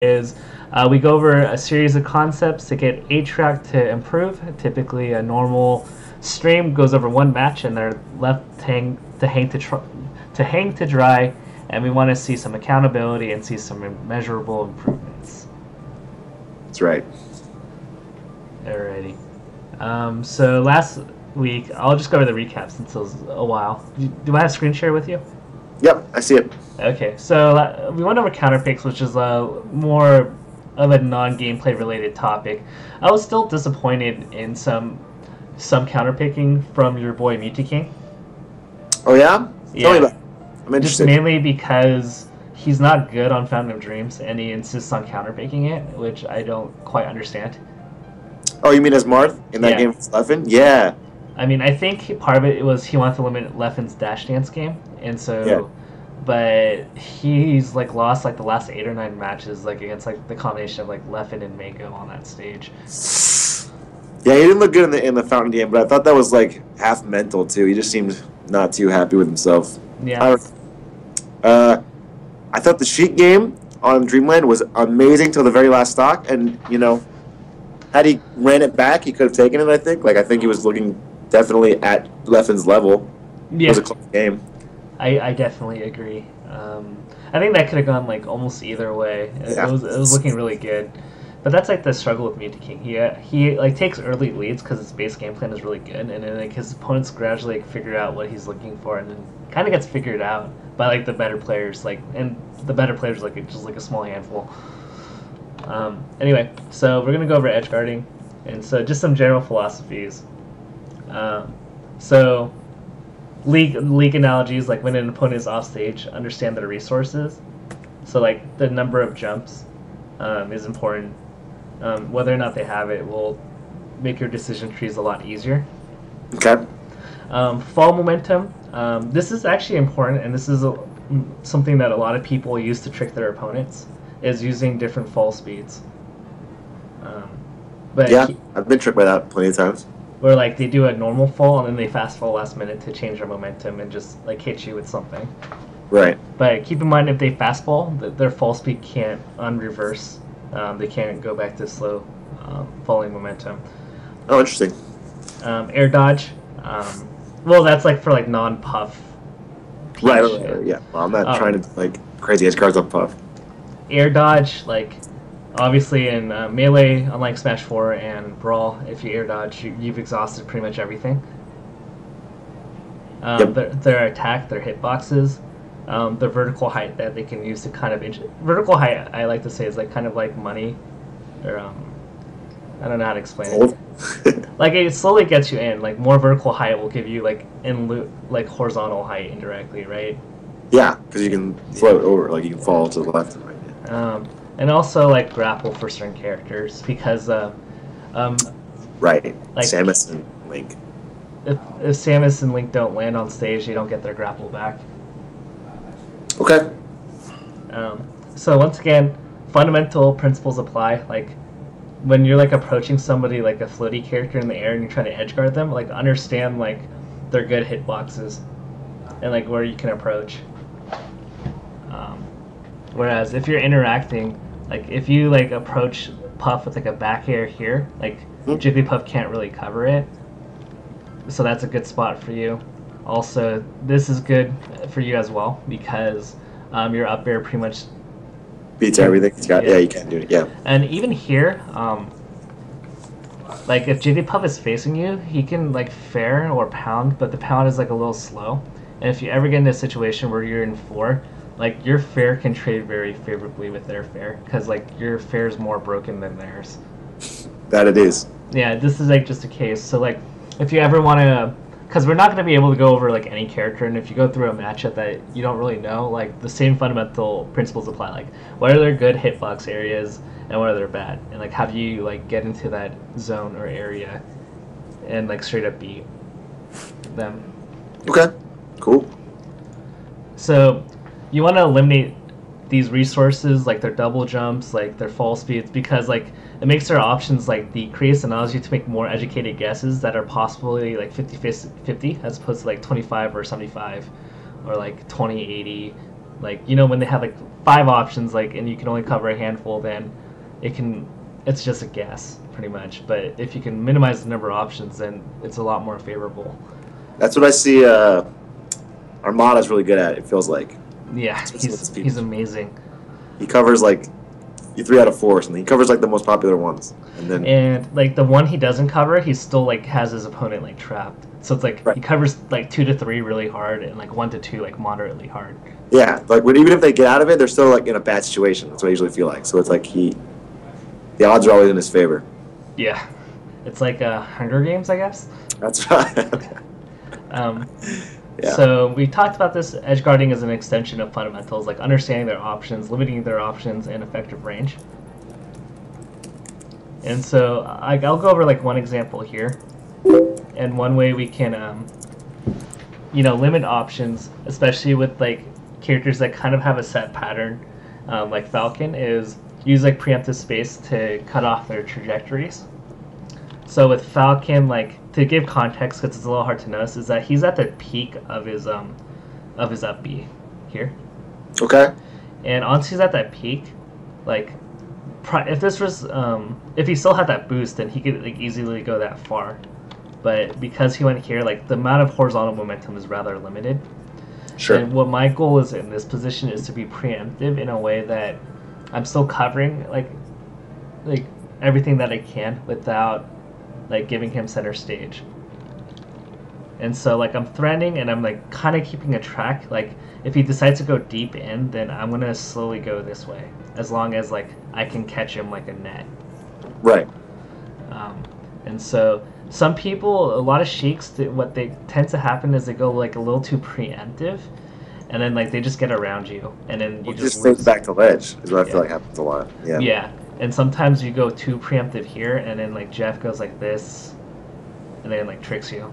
is we go over a series of concepts to get a track to improve. Typically, a normal stream goes over one match, and they're left to hang to dry. And we want to see some accountability and see some measurable improvements. That's right. Alrighty. So last week, I'll just go over the recap since it was a while. Do I have screen share with you? Yep, I see it. Okay, so we went over counterpicks, which is more of a non-gameplay related topic. I was still disappointed in some counterpicking from your boy King. Oh yeah? Yeah. Tell me about it. I'm Just interested. mainly because he's not good on Fountain of Dreams, and he insists on counterpicking it, which I don't quite understand. Oh, you mean as Marth in that Yeah. game with Leffen? Yeah. I mean, I think part of it was he wanted to limit Leffen's dash dance game, and so, Yeah. but he's like lost like the last 8 or 9 matches like against like the combination of like Leffen and Mako on that stage. Yeah, he didn't look good in the Fountain game, but I thought that was like half mental too. He just seemed not too happy with himself. Yeah, I thought the Chic game on Dreamland was amazing till the very last stock, and had he ran it back, he could have taken it. I think he was looking definitely at Leffen's level. It yeah, was a close game. I definitely agree. I think that could have gone like almost either way. Yeah. It was looking really good. But that's like the struggle with King. He like takes early leads because his base game plan is really good, and then like his opponents gradually figure out what he's looking for, and then kind of gets figured out by like the better players. And the better players like just like a small handful. Anyway, so we're gonna go over edgeguarding, and so just some general philosophies. So league analogies, like when an opponent is off stage, understand their resources. So like the number of jumps is important. Whether or not they have it will make your decision trees a lot easier. Okay. Fall momentum. This is actually important, and this is something that a lot of people use to trick their opponents, is using different fall speeds. But Yeah, I've been tricked by that plenty of times. where like they do a normal fall and then they fast fall last minute to change their momentum and just like hit you with something. Right. But keep in mind, if they fastball, their fall speed can't unreverse. They can't go back to slow falling momentum. Oh, interesting. Air dodge. Well, that's like for like non-puff. Right. Peach. Yeah. Well, I'm not trying to like crazy edge cards on puff. Air dodge, like obviously in Melee, unlike Smash 4 and Brawl, if you air dodge, you've exhausted pretty much everything. Yep. Their attack, their hitboxes, the vertical height that they can use to kind of vertical height. I like to say is like kind of like money, or I don't know how to explain it. Like it slowly gets you in. Like more vertical height will give you like like horizontal height indirectly, right? Yeah, because you can float over, like you can fall to the left and right. Yeah. And also like grapple for certain characters because Right. like Samus and Link. if Samus and Link don't land on stage, they don't get their grapple back. Okay. So once again, fundamental principles apply. Like when you're like approaching somebody like a floaty character in the air and you're trying to edge guard them, like understand like their good hitboxes and like where you can approach. Whereas if you're interacting, like if you like approach Puff with like a back air here, like Jigglypuff can't really cover it. So that's a good spot for you. Also, this is good for you as well because your up air pretty much Beats everything. It's got, Yeah. yeah, you can do it. Yeah. and even here, like if Jigglypuff is facing you, he can like fair or pound, but the pound is like a little slow. And if you ever get into a situation where you're in 4, like your fair can trade very favorably with their fair because like your fair is more broken than theirs. That it is. Yeah, this is like just a case. So like if you ever want to, because we're not going to be able to go over like any character, and if you go through a matchup that you don't really know, like the same fundamental principles apply. Like what are their good hitbox areas and what are their bad, and like how do you like get into that zone or area and like straight up beat them. Okay. Cool. So you want to eliminate these resources, like their double jumps, like their fall speeds, because like it makes their options like decrease and allows you to make more educated guesses that are possibly like 50-50 as opposed to like 25 or 75 or like 20-80 Like, you know, when they have like 5 options, like, and you can only cover a handful, then it's just a guess pretty much. But if you can minimize the number of options, then it's a lot more favorable. That's what I see. Armada's really good at. It feels like. Yeah, he's amazing. He covers like 3 out of 4 or something. He covers like the most popular ones, and like the one he doesn't cover, he still like has his opponent like trapped. So it's like he covers like 2 to 3 really hard, and like 1 to 2 like moderately hard. Yeah, like even if they get out of it, they're still like in a bad situation. That's what I usually feel like. So it's like the odds are always in his favor. Yeah, it's like Hunger Games, I guess. That's right. Yeah. So we talked about this. Edgeguarding is an extension of fundamentals, like understanding their options, limiting their options, and effective range. And so I'll go over like one example here, and one way we can, limit options, especially with like characters that kind of have a set pattern, like Falcon, is use like preemptive space to cut off their trajectories. So with Falcon, like, to give context, because it's a little hard to notice, is that he's at the peak of his up B here. Okay. And once he's at that peak, like, if this was if he still had that boost, then he could like easily go that far. But because he went here, like the amount of horizontal momentum is rather limited. Sure. And what my goal is in this position is to be preemptive in a way that I'm still covering like everything that I can without like giving him center stage. And so like I'm threatening and I'm like kind of keeping a track. Like if he decides to go deep in, then I'm gonna slowly go this way, as long as like I can catch him like a net. Right. And so some people, a lot of Chics, what they tend to happen is they go like a little too preemptive, and then like they just get around you, and then you just fade back to ledge is what I feel like happens a lot. Yeah. Yeah. And sometimes you go too preemptive here, and then like Jeff goes like this, and then like tricks you.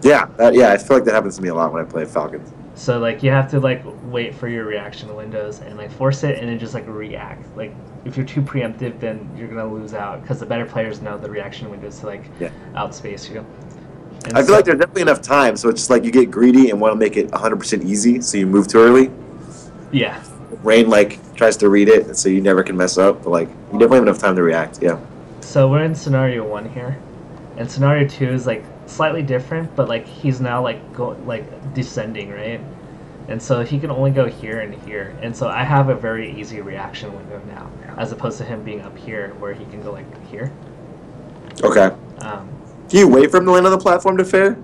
Yeah, I feel like that happens to me a lot when I play Falcons. So like you have to like wait for your reaction windows and like force it, and then just like react. Like if you're too preemptive, then you're gonna lose out because the better players know the reaction windows to like outspace you. And I feel like there's definitely enough time, so it's just like you get greedy and want to make it 100% easy, so you move too early. Yeah. Rain like tries to read it, so you never can mess up. But like you definitely have enough time to react. Yeah. So we're in scenario 1 here, and scenario 2 is like slightly different, but like he's now like descending, right? And so he can only go here and here, and so I have a very easy reaction window now, as opposed to him being up here where he can go like here. Okay. Do you wait for him to land on the platform to fair?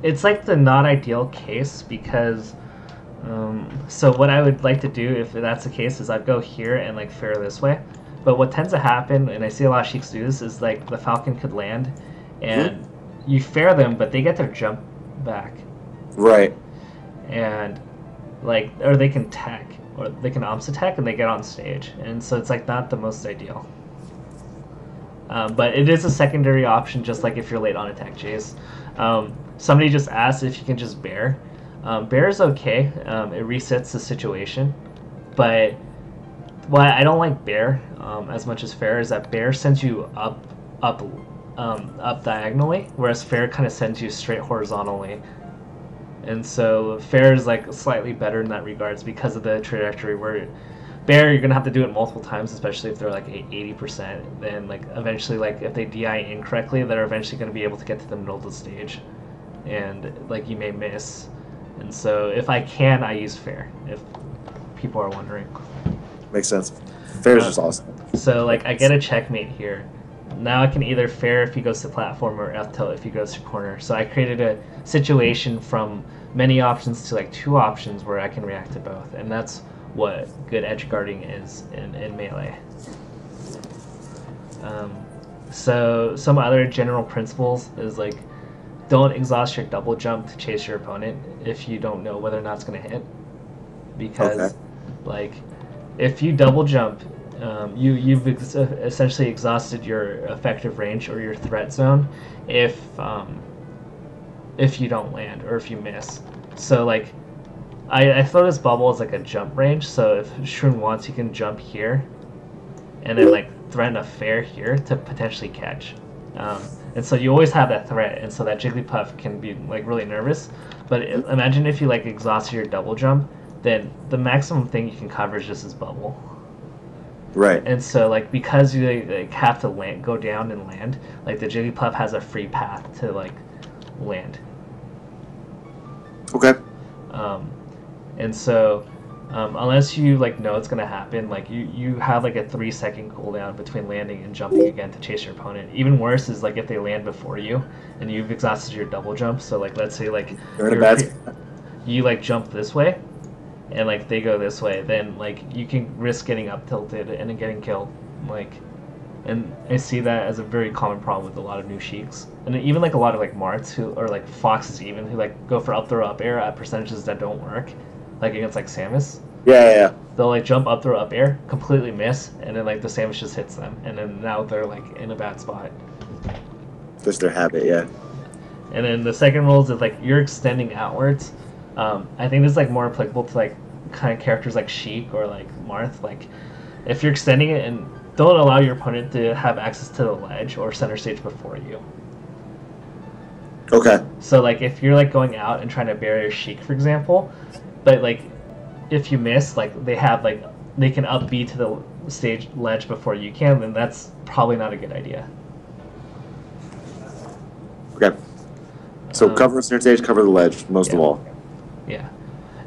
It's like the not ideal case because. So what I would like to do if that's the case is I'd go here and like fair this way. But what tends to happen, and I see a lot of Chics do this, is like the Falcon could land and you fair them, but they get their jump back. Right. And like, or they can tech, or they can OMS attack and they get on stage. And so it's like not the most ideal. But it is a secondary option, just like if you're late on attack chase. Somebody just asked if you can just bear. Bear is okay. It resets the situation, but why I don't like bear as much as fair is that bear sends you up diagonally, whereas fair kind of sends you straight horizontally. And so fair is like slightly better in that regards because of the trajectory. Where bear, you're gonna have to do it multiple times, especially if they're like 80%. Then like eventually, like if they DI incorrectly, they're eventually gonna be able to get to the middle of the stage, and like you may miss. And so if I can, I use fair, if people are wondering. Makes sense. Fair is just awesome. So like I get a checkmate here. Now I can either fair if he goes to platform or F tilt if he goes to corner. So I created a situation from many options to like 2 options where I can react to both. And that's what good edge guarding is in Melee. So some other general principles is like, don't exhaust your double jump to chase your opponent if you don't know whether or not it's going to hit. Because, like, if you double jump, you've essentially exhausted your effective range or your threat zone if you don't land or if you miss. So, like, I throw this bubble as like a jump range. So if Shroon wants, he can jump here and then like threaten a fair here to potentially catch. And so you always have that threat, and so that Jigglypuff can be like really nervous. But imagine if you like exhausted your double jump, then the maximum thing you can cover is just his bubble. Right. And so like because you like have to go down and land, like the Jigglypuff has a free path to like land. Okay. And so unless you like know it's gonna happen, like you have like a 3-second cooldown between landing and jumping again to chase your opponent. Even worse is like if they land before you and you've exhausted your double jump. So like let's say like you like jump this way and like they go this way, then like you can risk getting up tilted and then getting killed. Like, and I see that as a very common problem with a lot of new Chics, and even like a lot of like Marts who or like Foxes even who like go for up throw up air at percentages that don't work, like against like Samus. Yeah. They'll like jump up throw up air, completely miss, and then like the Samus just hits them, and then now they're like in a bad spot. Just their habit, yeah. And then the second rule is that like you're extending outwards. I think this is like more applicable to like kind of characters like Chic or like Marth. Like if you're extending it and don't allow your opponent to have access to the ledge or center stage before you. Okay. So like if you're like going out and trying to bury your Chic, for example, but like if you miss, like they have like they can up B to the stage ledge before you can, then that's probably not a good idea. Okay. So cover center stage, cover the ledge most of all. Yeah.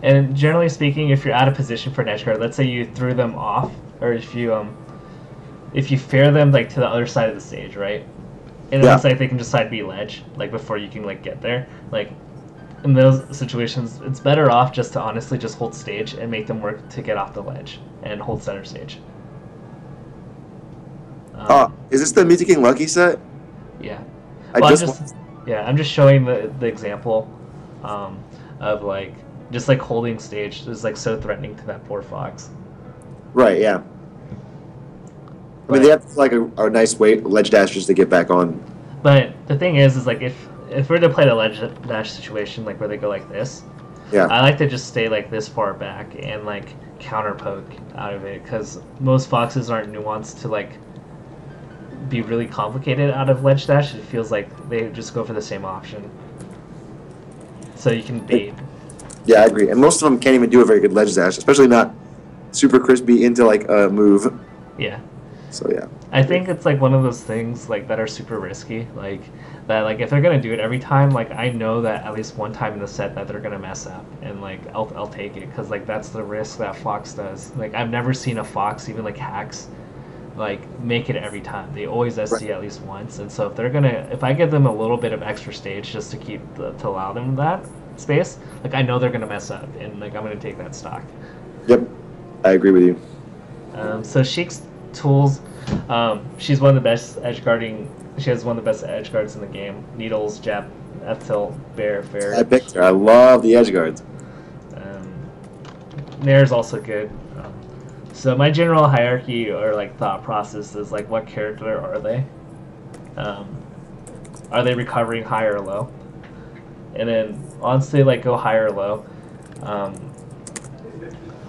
And generally speaking, if you're out of position for an edge guard, let's say you threw them off, or if you fair them like to the other side of the stage, right? And it looks like they can just side B ledge, like before you can like get there. Like in those situations, it's better off just to honestly just hold stage and make them work to get off the ledge and hold center stage. Is this the Music King Lucky set? Yeah. Well, I'm just showing the example of like just like holding stage is like so threatening to that poor fox. Right. Yeah. I mean, they have like a nice ledge dash just to get back on. But the thing is like if we're to play the ledge dash situation, like where they go like this, I like to just stay like this far back and like counter poke out of it, because most foxes aren't nuanced to like be really complicated out of ledge dash. It feels like they just go for the same option, so you can bait. Yeah, I agree. And most of them can't even do a very good ledge dash, especially not super crispy into like a move. Yeah. So yeah. I think it's like one of those things like that are super risky, like that like if they're gonna do it every time, like I know that at least one time in the set that they're gonna mess up, and like I'll take it, because like that's the risk that Fox does. Like I've never seen a Fox even like hacks like make it every time. They always SC at least once, and so if I give them a little bit of extra stage just to to allow them that space, like I know they're gonna mess up, and like I'm gonna take that stock. Yep, I agree with you. So Chic's tools, she's one of the best edge guarding. She has one of the best edge guards in the game. Needles, jab, F tilt, bear, fair. I picked her. I love the edge guards. Nair's also good. So my general hierarchy or like thought process is like, what character are they? Are they recovering high or low? And then honestly, like go high or low.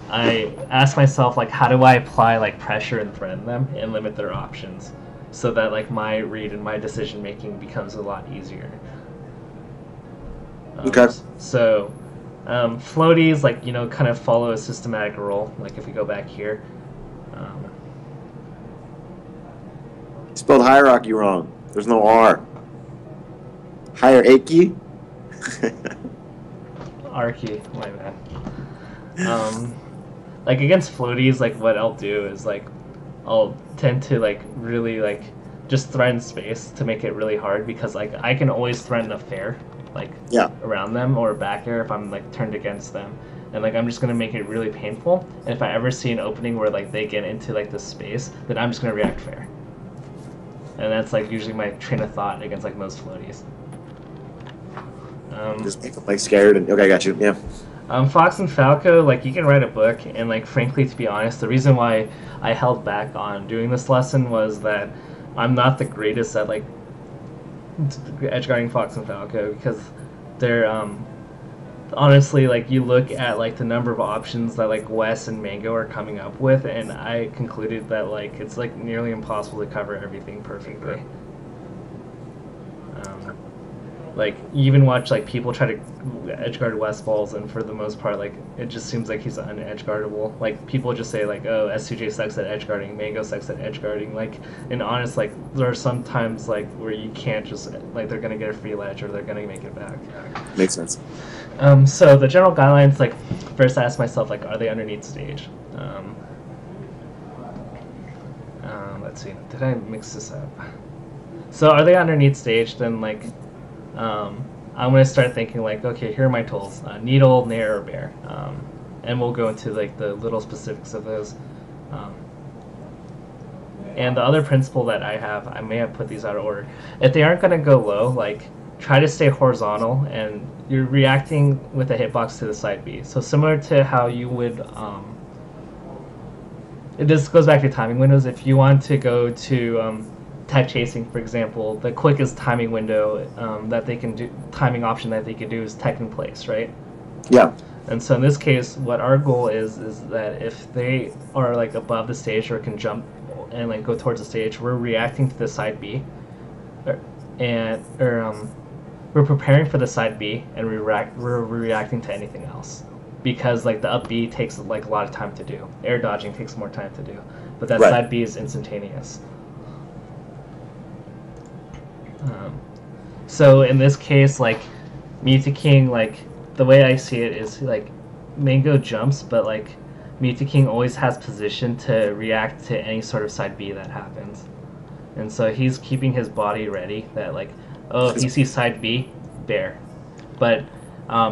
I ask myself like, how do I apply like pressure and threaten them and limit their options, so that like my read and my decision making becomes a lot easier. Okay. So floaties, like, you know, kind of follow a systematic rule. Like if we go back here, you spelled hierarchy wrong. There's no R. Hierarchy. Archy, my bad. Like against floaties, like what I'll do is like I'll tend to like really like just threaten space to make it really hard, because like I can always threaten a fair like around them or a back air if I'm like turned against them, and like I'm just gonna make it really painful. And if I ever see an opening where like they get into like the space, then I'm just gonna react fair. And that's like usually my train of thought against like most floaties. Just make them like scared and okay, I got you. Yeah. Fox and Falco, like you can write a book, and like frankly, to be honest, the reason why I held back on doing this lesson was that I'm not the greatest at like edgeguarding Fox and Falco, because they're honestly, like you look at like the number of options that like Wes and Mango are coming up with, and I concluded that like it's like nearly impossible to cover everything perfectly. Like you even watch like people try to edgeguard West balls, and for the most part, like it just seems like he's unedgeguardable. Like people just say like, oh, S2J sucks at edgeguarding, Mango sucks at edgeguarding. Like, and honest, like there are some times like where you can't just like they're gonna get a free ledge or they're gonna make it back. Makes sense. So the general guidelines, like first I ask myself like, are they underneath stage? Let's see, did I mix this up? So are they underneath stage? Then like. I'm going to start thinking like, okay, here are my tools, needle, nair, or bear, and we'll go into like the little specifics of those. And the other principle that I have, I may have put these out of order. If they aren't going to go low, like try to stay horizontal, and you're reacting with a hitbox to the side B. So similar to how you would, it just goes back to timing windows. If you want to go to tech chasing, for example, the quickest timing window that they can do, timing option that they can do is tech in place, right? Yeah. And so in this case, what our goal is that if they are like above the stage or can jump and like go towards the stage, we're reacting to the side B, we're preparing for the side B, and we're reacting to anything else, because like the up B takes like a lot of time to do. Air dodging takes more time to do, but that side B is instantaneous. So in this case, like Mewtwo King, like the way I see it is like Mango jumps, but like Mewtwo King always has position to react to any sort of side B that happens, and so he's keeping his body ready. That like, oh, if he sees side B, bear. But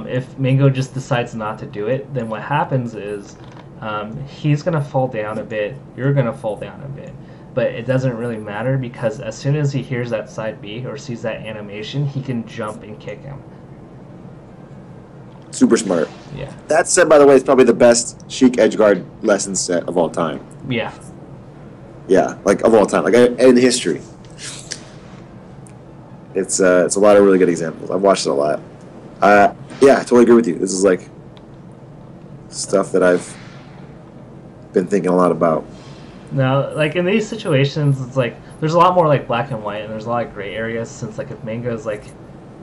if Mango just decides not to do it, then what happens is he's gonna fall down a bit. You're gonna fall down a bit. But it doesn't really matter, because as soon as he hears that side B or sees that animation, he can jump and kick him. Super smart. Yeah. That said, by the way, it's probably the best Chic Edgeguard lesson set of all time. Yeah. Yeah, like of all time, like in history. It's a lot of really good examples. I've watched it a lot. Yeah, I totally agree with you. This is like stuff that I've been thinking a lot about. Now, like in these situations, it's like there's a lot more like black and white, and there's a lot of gray areas, since like if Mango's like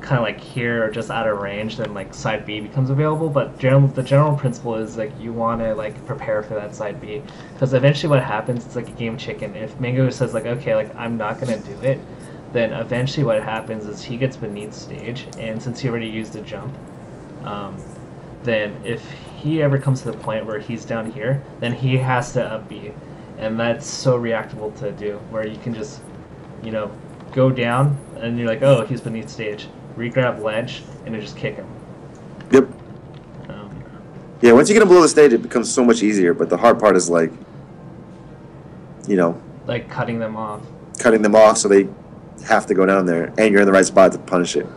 kind of like here or just out of range, then like side B becomes available. But the general principle is like you want to like prepare for that side B, because eventually what happens, it's like a game chicken. If Mango says like, okay, like I'm not gonna do it, then eventually what happens is he gets beneath stage, and since he already used the jump, then if he ever comes to the point where he's down here, then he has to up B. And that's so reactable to do, where you can just, you know, go down, and you're like, oh, he's beneath stage. Regrab ledge, and then just kick him. Yep. Yeah, once you get him below the stage, it becomes so much easier. But the hard part is like, you know, like cutting them off. Cutting them off so they have to go down there, and you're in the right spot to punish it.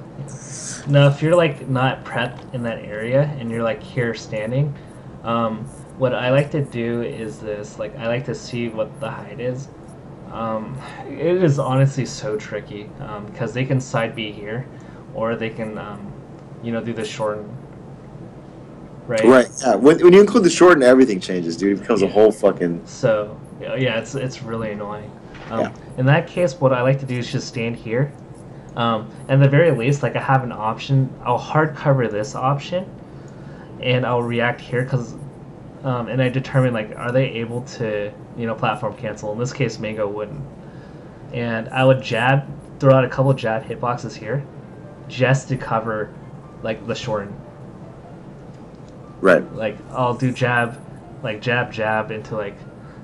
Now, if you're like not prepped in that area, and you're like here standing, what I like to do is this, like I like to see what the height is. It is honestly so tricky, because they can side B here, or they can, you know, do the shorten, right? Right, yeah. When you include the shorten, everything changes, dude. It becomes a whole fucking... So, yeah, it's really annoying. Yeah. In that case, what I like to do is just stand here. At the very least, like I have an option, I'll hard cover this option, and I'll react here, because and I determine like, are they able to, you know, platform cancel? In this case, Mango wouldn't. And I would jab, throw out a couple jab hitboxes here, just to cover like the shorten. Right. Like I'll do jab, like jab into like,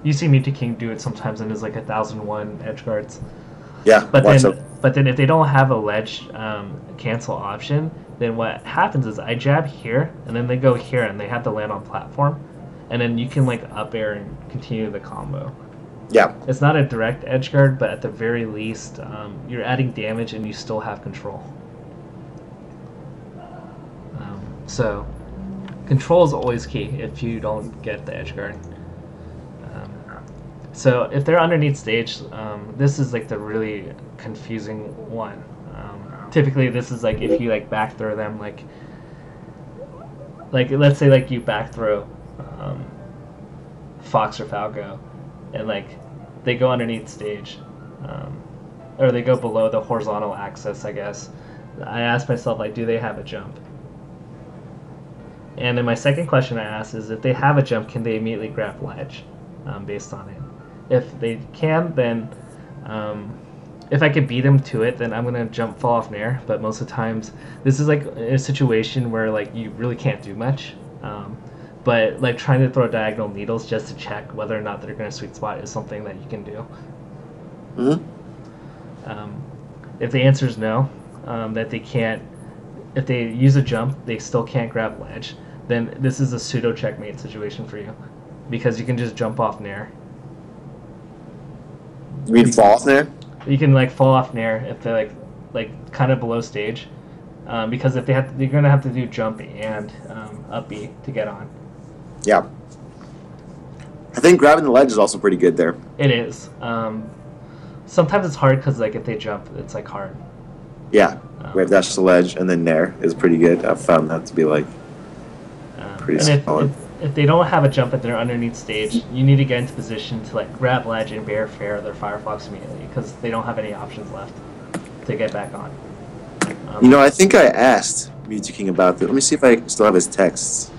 you see Mewtwo King do it sometimes in his like 1001 edge guards. Yeah. But then if they don't have a ledge cancel option, then what happens is I jab here, and then they go here, and they have to land on platform. And then you can like up air and continue the combo. Yeah. It's not a direct edge guard, but at the very least, you're adding damage and you still have control. So, control is always key if you don't get the edge guard. So if they're underneath stage, this is like the really confusing one. Typically, this is like if you like back throw them, like let's say like you back throw Fox or Falco, and like they go underneath stage, or they go below the horizontal axis, I guess, I ask myself, like, do they have a jump? And then my second question I ask is, if they have a jump, can they immediately grab ledge based on it? If they can, then if I can beat them to it, then I'm going to jump fall off nair. But most of the times, this is like a situation where like you really can't do much. But like trying to throw diagonal needles just to check whether or not they're going to sweet spot is something that you can do. If the answer is no, that they can't, if they use a jump, they still can't grab ledge, then this is a pseudo checkmate situation for you, because you can just jump off nair. You mean fall off nair? You can like fall off nair if they're like kind of below stage, because if they're going to have to do jump and up B to get on. Yeah. I think grabbing the ledge is also pretty good there. It is. Sometimes it's hard because like if they jump, it's like hard. Yeah, wave dash the ledge and then nair is pretty good. I've found that to be like pretty solid. If they don't have a jump and they're underneath stage, you need to get into position to like grab ledge and bear fair their Firefox immediately, because they don't have any options left to get back on. You know, I think I asked Mewtwo King about this. Let me see if I still have his texts.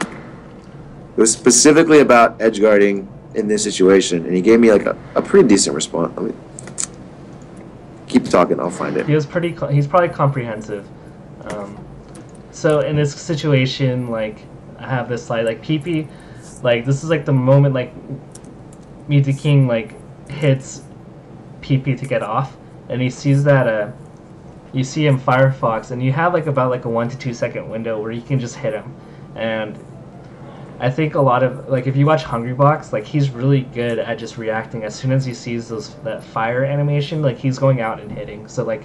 It was specifically about edge guarding in this situation, and he gave me like a pretty decent response. Let me keep talking. I'll find it. He's probably comprehensive. So in this situation, like I have this slide, like PP, like this is like the moment like Mewtwo King like hits PP to get off, and he sees that you see him Firefox, and you have like about like a 1 to 2 second window where you can just hit him. And I think a lot of, like, if you watch Hungrybox, like, he's really good at just reacting. As soon as he sees that fire animation, like, he's going out and hitting. So, like,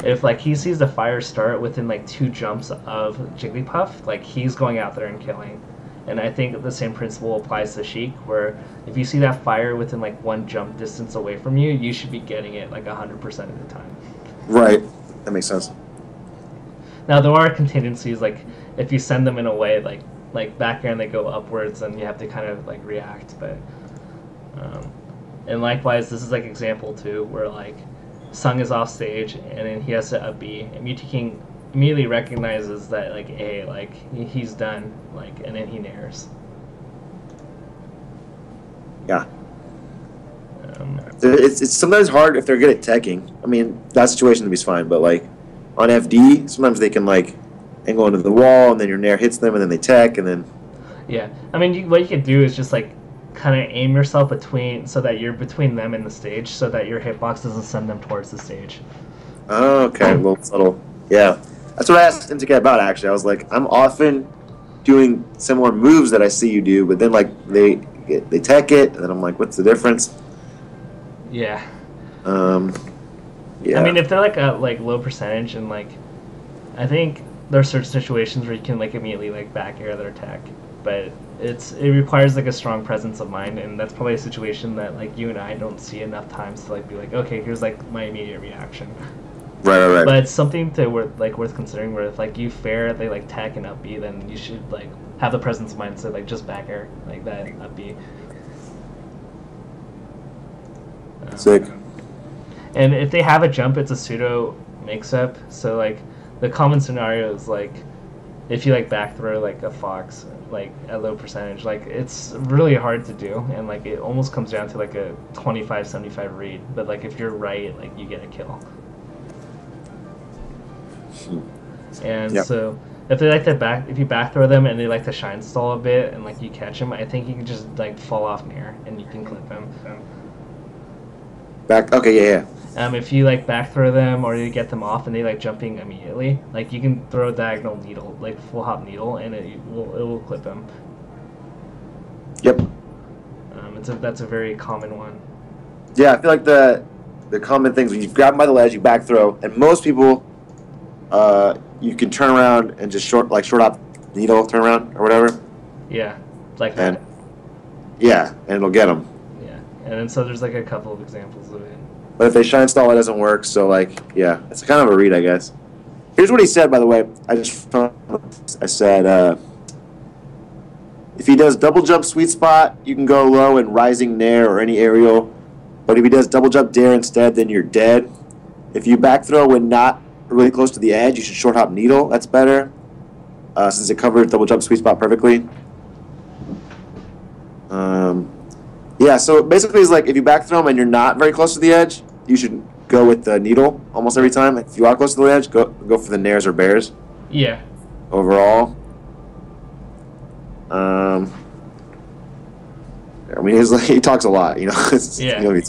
if, like, he sees the fire start within, like, 2 jumps of Jigglypuff, like, he's going out there and killing. And I think the same principle applies to Chic, where if you see that fire within, like, 1 jump distance away from you, you should be getting it, like, 100% of the time. Right. That makes sense. Now, there are contingencies, like, if you send them in a way, like back air and they go upwards, and you have to kind of like react. But and likewise, this is like example 2 where like Sung is off stage and then he has to up B, and Mewtwo King immediately recognizes that like he's done, like, and then he nairs. Yeah. It's sometimes hard if they're good at teching. I mean, that situation to be fine, but like on FD, sometimes they can like angle into the wall, and then your nair hits them, and then they tech, and then... Yeah. I mean, what you can do is just, like, kind of aim yourself between, so that you're between them and the stage, so that your hitbox doesn't send them towards the stage. Oh, okay. A little subtle. Yeah. That's what I asked him to get about, actually. I was like, I'm often doing similar moves that I see you do, but then, like, they tech it, and then I'm like, what's the difference? Yeah. Yeah. I mean, if they're, like, a low percentage, and, like, I think... there are certain situations where you can like immediately like back air their attack, but it requires like a strong presence of mind, and that's probably a situation that like you and I don't see enough times to like be like, okay, here's like my immediate reaction. Right. But it's something to worth considering, where if like you fair they like tech and up B, then you should like have the presence of mind to like just back air like that up B. Sick. And if they have a jump, it's a pseudo mix-up, so like the common scenario is like if you like back throw like a fox like at low percentage, like it's really hard to do, and like it almost comes down to like a 25-75 read, but like if you're right, like you get a kill. And yep. So if they like to if you back throw them and they like to shine stall a bit and like you catch them, I think you can just like fall off nair and you can clip them. Back. Okay. Yeah. If you like back throw them or you get them off and they like jumping immediately, like you can throw a diagonal needle, like full hop needle, and it will clip them. Yep. That's a very common one. Yeah, I feel like the common things when you grab them by the ledge, you back throw, and most people, you can turn around and just short hop needle, turn around or whatever. Yeah, like that. Yeah, and it'll get them. Yeah, and then so there's like a couple of examples of it. But if they shine stall, it doesn't work. So, like, yeah, it's kind of a read, I guess. Here's what he said, by the way. I said, if he does double jump sweet spot, you can go low and rising nair or any aerial But if he does double jump dare instead, then you're dead. If you back throw when not really close to the edge, you should short hop needle. That's better, since it covers double jump sweet spot perfectly. Yeah, so basically it's like if you back throw him and you're not very close to the edge, you should go with the needle almost every time. If you are close to the edge, go for the nares or bears. Yeah. Overall. I mean, he talks a lot, you know. Yeah.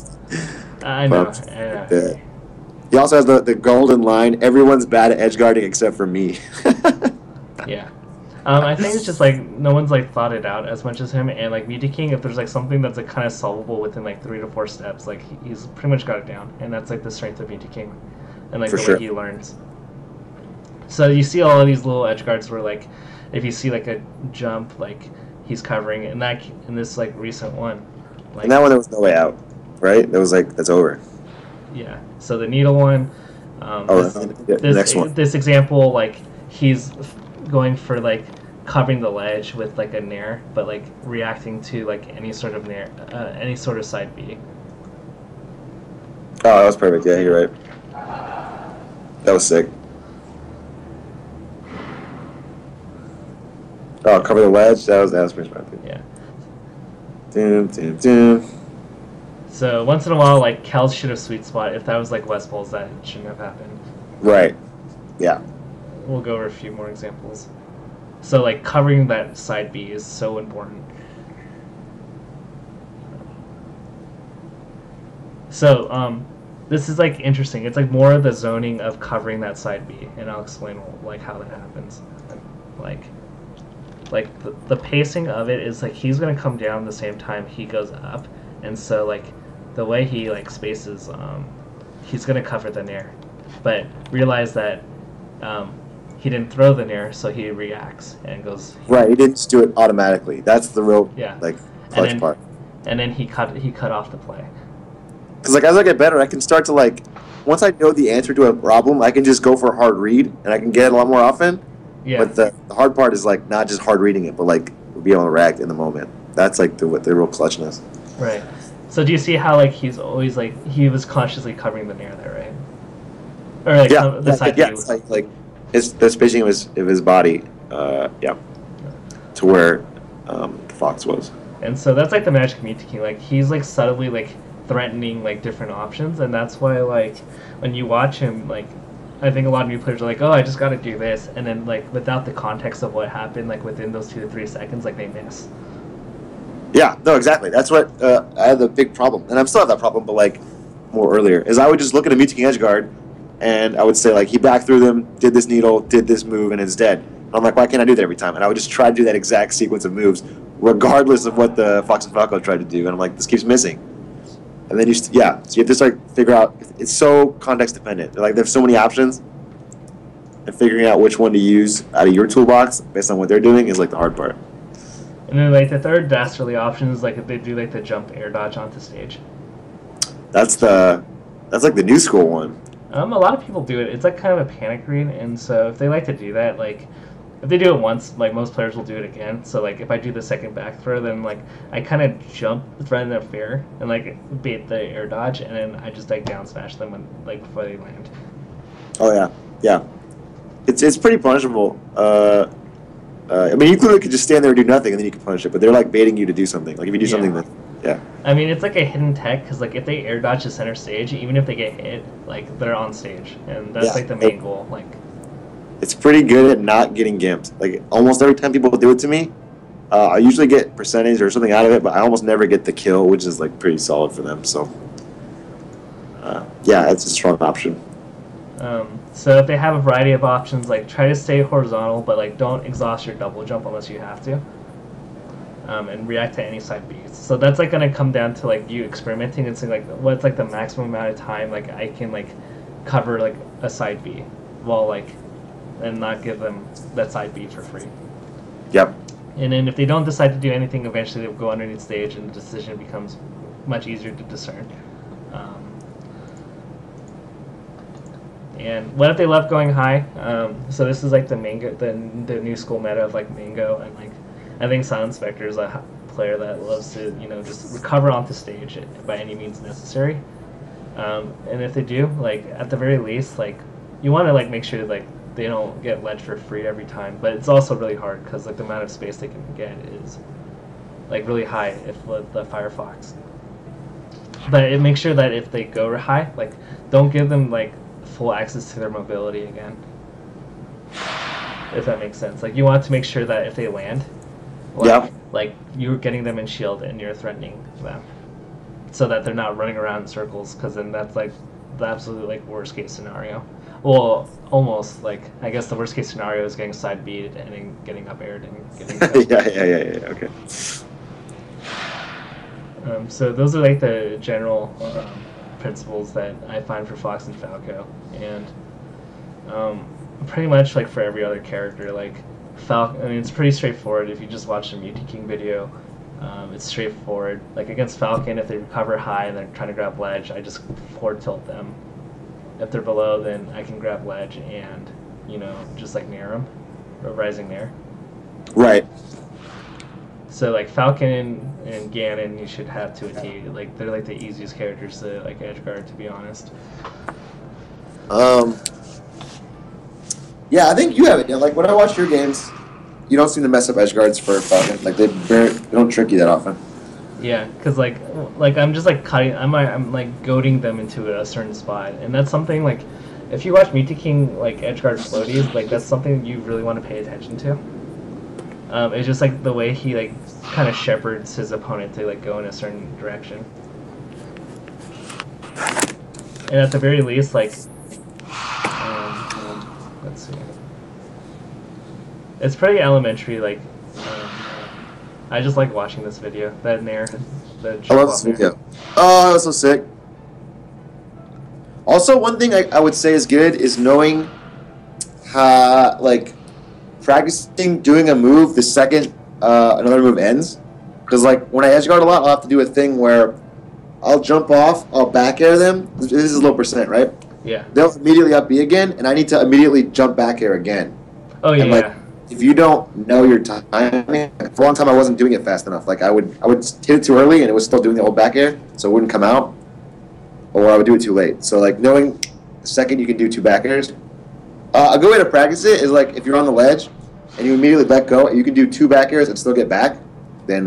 I know. He also has the golden line, everyone's bad at edge guarding except for me. Yeah. I think it's just like no one's like thought it out as much as him, and like Mew King, if there's like something that's like kind of solvable within like 3 to 4 steps, like he's pretty much got it down, and that's like the strength of Mew King, and like way he learns. So you see all of these little edge guards where like if you see like a jump, like he's covering, and that in this like recent one, like, and that one there was no way out, right? That was like that's over. Yeah. So the needle one. The next one. This example, like he's going for like covering the ledge with like a nair, but like reacting to like any sort of nair, any sort of side B. Oh, that was perfect. Yeah, you're right. That was sick. Oh, cover the ledge. That was pretty smart. Yeah. Dun. So once in a while, like Kel should have sweet spot. If that was like West Bowls, that shouldn't have happened. Right. Yeah. We'll go over a few more examples. So like covering that side B is so important. So this is like interesting. It's like more of the zoning of covering that side B, and I'll explain like how that happens. Like the pacing of it is like he's gonna come down the same time he goes up, and so like the way he like spaces, he's gonna cover the nair, but realize that he didn't throw the nair, so he reacts and goes. Right, he didn't just do it automatically. That's the real like clutch part. And then he cut off the play. Because like as I get better, I can start to like once I know the answer to a problem, I can just go for a hard read, and I can get it a lot more often. Yeah. But the hard part is like not just hard reading it, but like be able to react in the moment. That's like the real clutchness. Right. So do you see how like he's always like he was consciously covering the nair there, right? Or like the side view. Like the spacing of his body, to where the fox was. And so that's like the magic Mew King. Like he's like subtly like threatening like different options, and that's why like when you watch him, like I think a lot of new players are like, oh, I just got to do this, and then like without the context of what happened, like within those 2 to 3 seconds, like they miss. Yeah, no, exactly. That's what I had the big problem, and I still have that problem, but like more earlier, is I would just look at a Mew King edge guard, and I would say like he back through them, did this needle, did this move, and it's dead. And I'm like, why can't I do that every time? And I would just try to do that exact sequence of moves, regardless of what the Fox and Falcon tried to do, and I'm like, this keeps missing. And then so you have to start figure out. It's so context dependent. Like there's so many options, and figuring out which one to use out of your toolbox based on what they're doing is like the hard part. And then like the third dastardly option is like if they do like the jump air dodge onto stage. That's like the new school one. A lot of people do it. It's like kind of a panic read, and so if they like to do that, like if they do it once, like most players will do it again. So like if I do the second back throw, then like I kind of jump rather than fair and like bait the air dodge, and then I just like down smash them when like before they land. Oh yeah. It's pretty punishable. I mean, you clearly could just stand there and do nothing, and then you can punish it. But they're like baiting you to do something. Like if you do something that, yeah. I mean, it's like a hidden tech because like if they air dodge to center stage, even if they get hit, like they're on stage, and that's like the main goal. Like, it's pretty good at not getting gimped. Like almost every time people do it to me, I usually get percentage or something out of it, but I almost never get the kill, which is like pretty solid for them. So, yeah, it's a strong option. So if they have a variety of options, like try to stay horizontal, but like don't exhaust your double jump unless you have to, and react to any side Bs. So that's like gonna come down to like you experimenting and saying like what's like the maximum amount of time like I can like cover like a side B, while like and not give them that side B for free. Yep. And then if they don't decide to do anything, eventually they'll go underneath stage, and the decision becomes much easier to discern. And what if they love going high? So this is like the mango, the new school meta of like mango, and like I think Silence Vector is a player that loves to, just recover onto stage by any means necessary. And if they do, like at the very least, like you want to like make sure like they don't get ledge for free every time. But it's also really hard because like the amount of space they can get is like really high if with the Firefox. But it makes sure that if they go high, like don't give them like full access to their mobility again. If that makes sense. Like you want to make sure that if they land, like you're getting them in shield and you're threatening them, so that they're not running around in circles. Because then that's like the absolute like worst case scenario. Well, almost like I guess the worst case scenario is getting side beat and then getting up aired and getting. yeah. Okay. So those are like the general principles that I find for Fox and Falco, and pretty much like for every other character, like Falcon. I mean, it's pretty straightforward if you just watch the Muti King video. It's straightforward. Like against Falcon, if they recover high and they're trying to grab ledge, I just forward tilt them. If they're below, then I can grab ledge and just like nair them, or rising nair. Right. So like Falcon and Ganon, you should have to a T. Like they're like the easiest characters to like edgeguard, to be honest. Yeah, I think you have it. Like when I watch your games, you don't seem to mess up edgeguards for Falcon. Like they don't trick you that often. Yeah, because like I'm just like cutting. I'm like goading them into a certain spot, and that's something like if you watch Muti King like edgeguard floaties, like that's something you really want to pay attention to. It's just like the way he like kind of shepherds his opponent to like go in a certain direction, and at the very least, like let's see, it's pretty elementary. Like I just like watching this video. That nair, I love this video. Oh, that was so sick. Also, one thing I would say is good is knowing how like practicing doing a move the second another move ends. Because like when I edgeguard a lot, I'll have to do a thing where I'll jump off, I'll back air them. This is low percent, right? Yeah. They'll immediately up B again, and I need to immediately jump back air again. Oh yeah. And, like, if you don't know your timing, for a long time I wasn't doing it fast enough. Like I would hit it too early, and it was still doing the old back air, so it wouldn't come out, or I would do it too late. So like knowing the second you can do two back airs. A good way to practice it is like if you're on the ledge and you immediately let go, you can do two back airs and still get back, then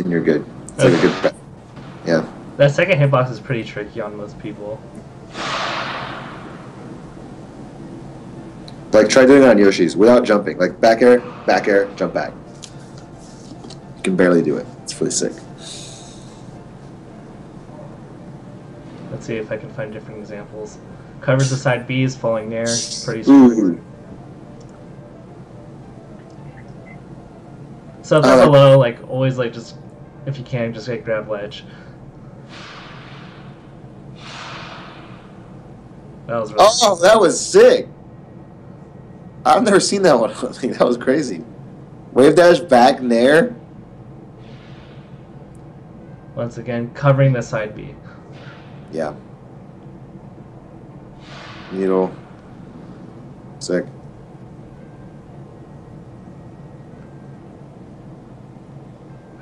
you're good. It's like a good yeah. That second hitbox is pretty tricky on most people. Like try doing it on Yoshi's without jumping. Like back air, jump back. You can barely do it. It's really sick. Let's see if I can find different examples. Covers the side B's, falling nair, pretty straightforward. So if they're below, like always, like just if you can, just like grab ledge. That was really cool. That was sick. I've never seen that one. That was crazy. Wave dash back nair. Once again, covering the side B. Yeah. Needle. Sick.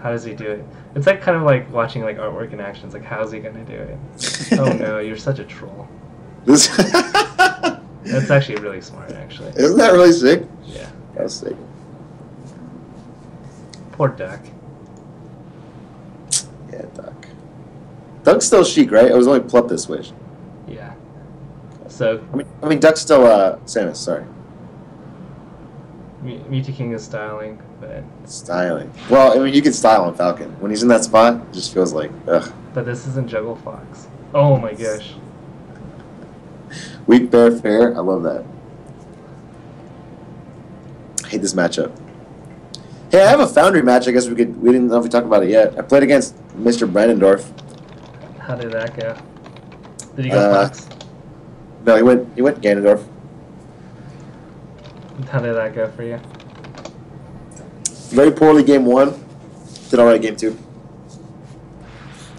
How does he do it? It's like kind of like watching like artwork in action. It's like, how's he gonna do it? Oh no, you're such a troll. This That's actually really smart, actually. Isn't that really sick? Yeah. That was sick. Poor Duck. Yeah, Duck. Duck's still Chic, right? It was only Plup that switched. Yeah. So. I mean, Duck's still Samus. Sorry. Muti King is styling, but. Styling. Well, I mean, you can style on Falcon. When he's in that spot, it just feels like ugh. But this isn't Juggle Fox. Oh my gosh. Weak bear fair. I love that. I hate this matchup. Hey, I have a Foundry match. I guess we didn't know if we talked about it yet. I played against Mr. Ganondorf. How did that go? Did he go Fox? No, he went Ganondorf. How did that go for you? Very poorly game 1. Did alright game 2.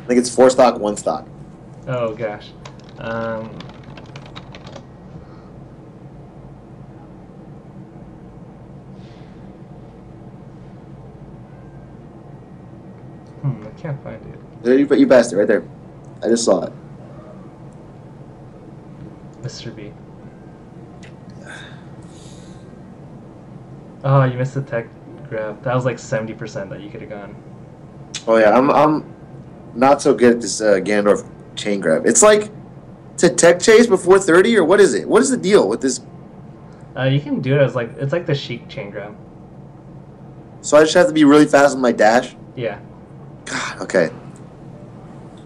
I think it's 4 stock, 1 stock. Oh gosh. can't find it. There, you passed it right there. I just saw it. Mr. B. Oh, you missed the tech grab. That was like 70% that you could have gone. Oh yeah, I'm not so good at this Ganondorf chain grab. It's like to tech chase before 30, or what is it? What is the deal with this? You can do it as like it's like the Chic chain grab. So I just have to be really fast with my dash. Yeah. God, okay.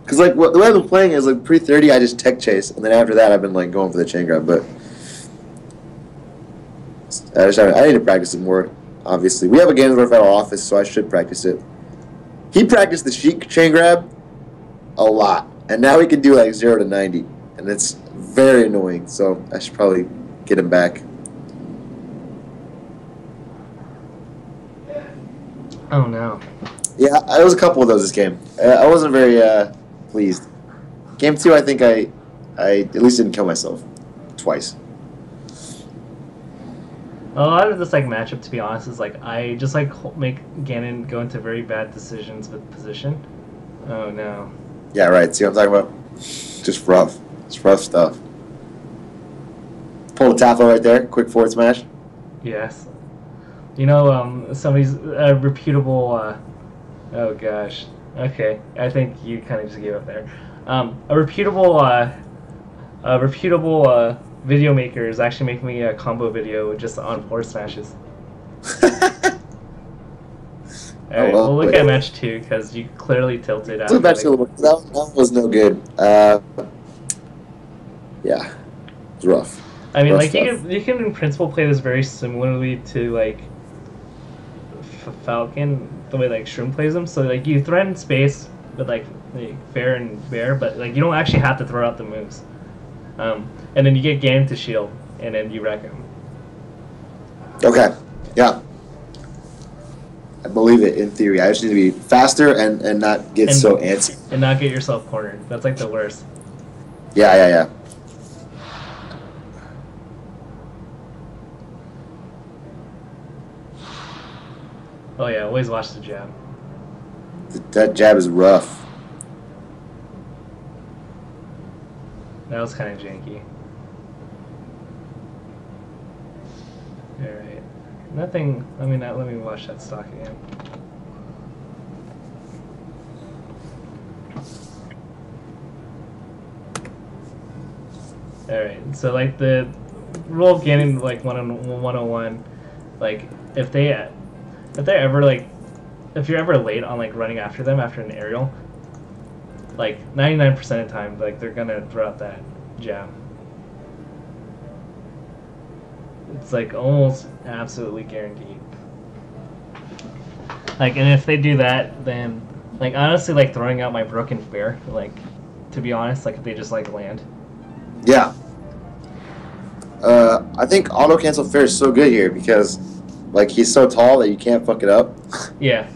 Because like the way I've been playing is like pre-30, I just tech chase, and then after that, I've been like going for the chain grab. But I need to practice it more. Obviously, we have a Ganondorf at our office, so I should practice it. He practiced the Chic chain grab a lot, and now he can do like 0 to 90, and it's very annoying. So I should probably get him back. Oh no. Yeah, there was a couple of those this game. I wasn't very pleased. Game 2, I think I at least didn't kill myself twice. A lot of this like matchup, to be honest, is like I just like make Ganon go into very bad decisions with position. Oh no. Yeah, right. See what I'm talking about? Just rough. It's rough stuff. Pull the tackle right there. Quick forward smash. Yes. You know, somebody's reputable. Oh gosh. Okay, I think you kind of just gave up there. A reputable video maker is actually making me a combo video just on forward smashes. Alright, we'll look at match 2 because you clearly tilted out. That was no good. Yeah, it's rough. I mean, rough like stuff. you can in principle play this very similarly to like Falcon, the way like Shroom plays them. So like you threaten space with like fair and bear, but like you don't actually have to throw out the moves. And then you get Ganon to shield, and then you wreck him. Okay, yeah. I believe it in theory. I just need to be faster and not get so antsy. And not get yourself cornered. That's like the worst. Yeah. Oh yeah, always watch the jab. That jab is rough. That was kind of janky. Alright. Nothing, let me watch that stock again. Alright, so like the rule of Ganon like 101, like if they're ever like, if you're ever late on like running after them after an aerial, like 99% of the time, like they're gonna throw out that jab. It's like almost absolutely guaranteed. Like, and if they do that, then like honestly, like throwing out my broken fair, like to be honest, like if they just like land. Yeah. I think auto cancel fair is so good here because like he's so tall that you can't fuck it up. Yeah.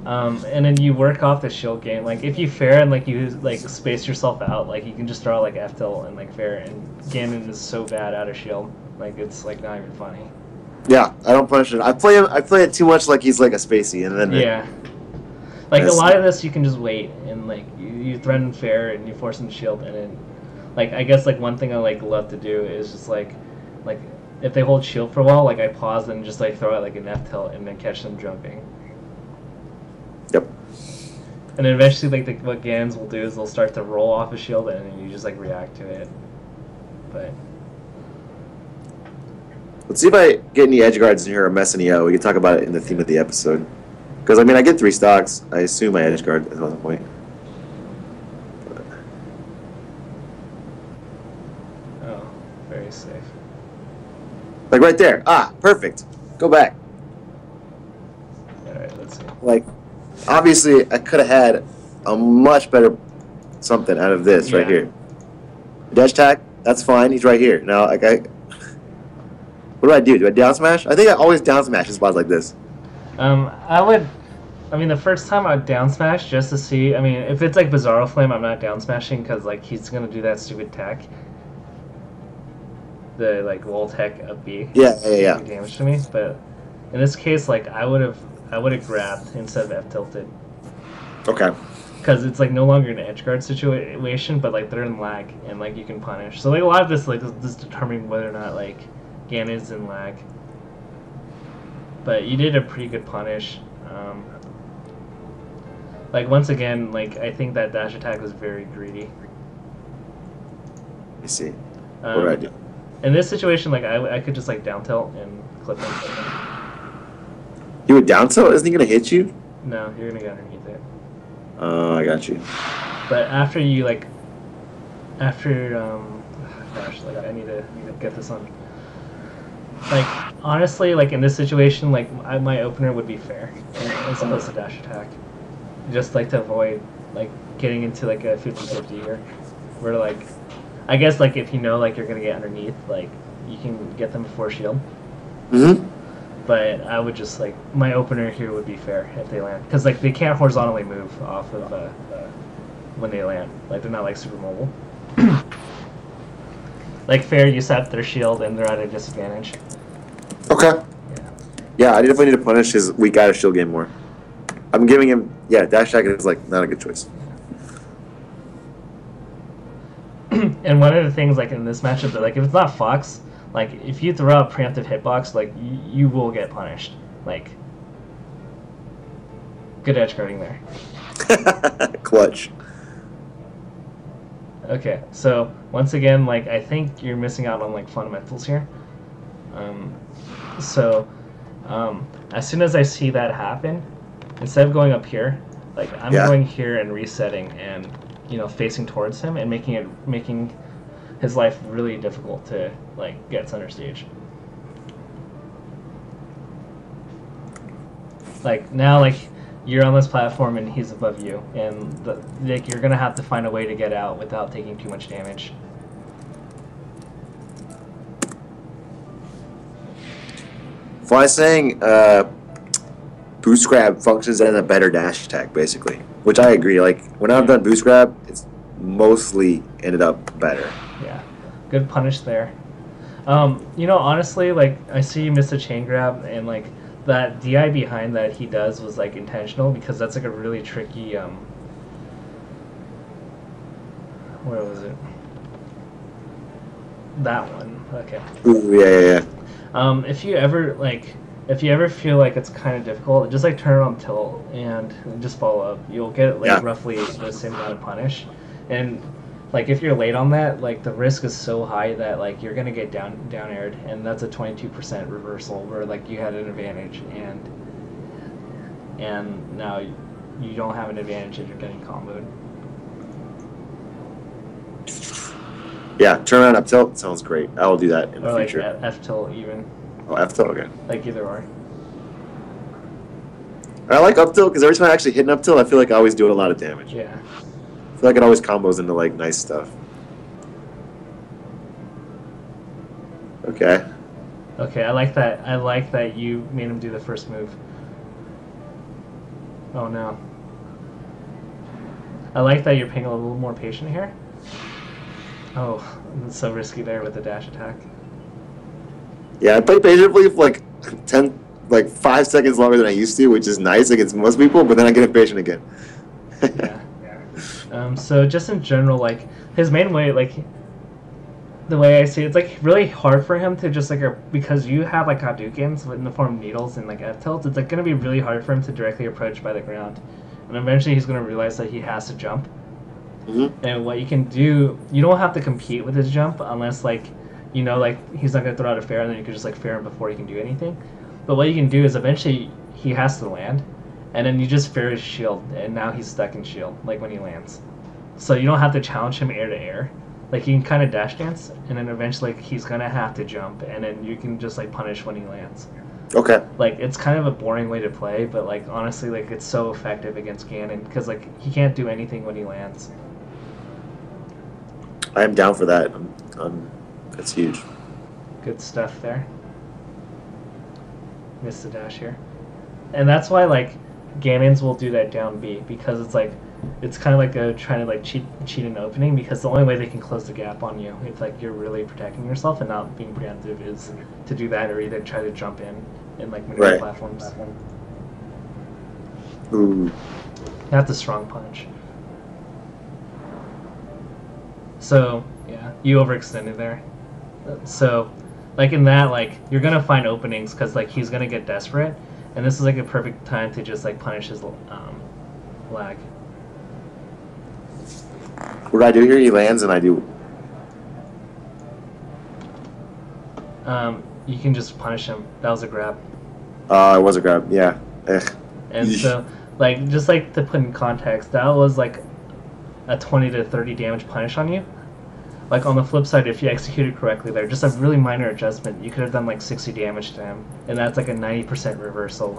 And then you work off the shield game. Like if you fair and like you like space yourself out, like you can just throw out like F tilt and like fair, and Ganon is so bad out of shield. Like it's like not even funny. Yeah, I don't punish it. I play it too much like he's like a spacey, and then yeah. Like a lot of this you can just wait and like you threaten fair and you force him to shield, and then like I guess like one thing I like love to do is just like if they hold shield for a while, like I pause and just like throw out like an F tilt and then catch them jumping. Yep. And then eventually like what Gans will do is they'll start to roll off a shield and then you just like react to it. But let's see if I get any edge guards in here or mess any up. We can talk about it in the theme of the episode. Because I mean I get 3 stocks. I assume my edge guard at one point. oh, very safe. Like right there. Ah, perfect. Go back. Alright, let's see. Like, obviously, I could have had a much better something out of this right here. Dash tack, that's fine. He's right here. Now, like, what do I do? Do I down smash? I think I always down smash in spots like this. I mean, the first time I'd down smash just to see. I mean, if it's like Bizarro Flame, I'm not down smashing because like he's gonna do that stupid tech. The like wall tech up B. Yeah. Damage to me, but in this case, like I would have grabbed instead of F tilted. Okay. because it's like no longer an edge guard situation, but like they're in lag and like you can punish. So like a lot of this like is determining whether or not like Ganon's in lag. But you did a pretty good punish. Like once again, like I think that dash attack was very greedy. Let me see. What do I do? In this situation, like I could just like down tilt and clip him. You would down tilt? Isn't he gonna hit you? No, you're gonna get underneath it. Oh, I got you. But after you like, gosh, like I need to get this on. Like honestly, like in this situation, like my opener would be fair as opposed to dash attack, just like to avoid like getting into like a 50-50 here, where like, I guess like if you know like you're gonna get underneath, like you can get them before shield. Mm-hmm. But I would just like my opener here would be fair if they land, because like they can't horizontally move off of when they land. Like they're not like super mobile. Like fair, you set their shield and they're at a disadvantage. Okay. Yeah, I definitely need to punish his weak out of shield game more. I'm giving him, yeah, dash attack is like not a good choice. And one of the things like in this matchup that like if it's not Fox, like if you throw out preemptive hitbox, like you will get punished. Like good edge guarding there. Clutch. Okay, so once again, like I think you're missing out on like fundamentals here. As soon as I see that happen, instead of going up here, like I'm going here and resetting and facing towards him and making his life really difficult to like get center stage. Like now, like you're on this platform and he's above you, and like you're gonna have to find a way to get out without taking too much damage. Fly's saying boost grab functions as a better dash attack, basically, which I agree. Like when I've done boost grab, it's mostly ended up better. Yeah, good punish there. Honestly, like I see you miss a chain grab, and like that DI behind that he does was like intentional, because that's like a really tricky where was it? That one. Okay. Ooh, yeah. If you ever feel like it's kind of difficult, just like turn it on tilt and just follow up. You'll get like roughly the same amount of punish, and like if you're late on that, like the risk is so high that like you're gonna get down aired, and that's a 22% reversal where like you had an advantage, and now you don't have an advantage if you're getting comboed. Yeah, turn around up tilt sounds great. I will do that in the future. Like F tilt even. Oh, F tilt, okay. Like either or. I like up tilt because every time I actually hit an up tilt, I feel like I always do a lot of damage. Yeah. I feel like it always combos into like nice stuff. Okay. Okay, I like that. I like that you made him do the first move. Oh no. I like that you're paying a little more patient here. Oh, it's so risky there with the dash attack. Yeah, I play patiently for like 5 seconds longer than I used to, which is nice against most people, but then I get impatient again. Yeah. So just in general, like his main way, like the way I see it, it's like really hard for him to just like because you have like Hadoukens in the form of needles and like F tilts, it's like gonna be really hard for him to directly approach by the ground, and eventually he's gonna realize that he has to jump. Mm-hmm. And what you can do, you don't have to compete with his jump unless like like he's not gonna throw out a fair, and then you can just like fair him before he can do anything. But what you can do is eventually he has to land, and then you just fair his shield, and now he's stuck in shield like when he lands. So you don't have to challenge him air to air. Like you can kind of dash dance, and then eventually he's gonna have to jump, and then you can just like punish when he lands. Okay. Like it's kind of a boring way to play, but like honestly, like it's so effective against Ganon because like he can't do anything when he lands. I am down for that. That's huge. Good stuff there. Missed the dash here, and that's why like Ganons will do that down B, because it's like it's kind of like trying to like cheat an opening, because the only way they can close the gap on you if like you're really protecting yourself and not being preemptive is to do that, or either try to jump in like maneuver platforms. Ooh. That's a strong punch. So yeah, you overextended there. So, like in that, like you're gonna find openings because like he's gonna get desperate, and this is like a perfect time to just like punish his lag. What do I do here? He lands and I do. You can just punish him. That was a grab. It was a grab. Yeah. Ugh. And so, like, just like to put in context, that was like a 20 to 30 damage punish on you. Like on the flip side, if you executed correctly there, just a really minor adjustment, you could have done like 60 damage to him, and that's like a 90% reversal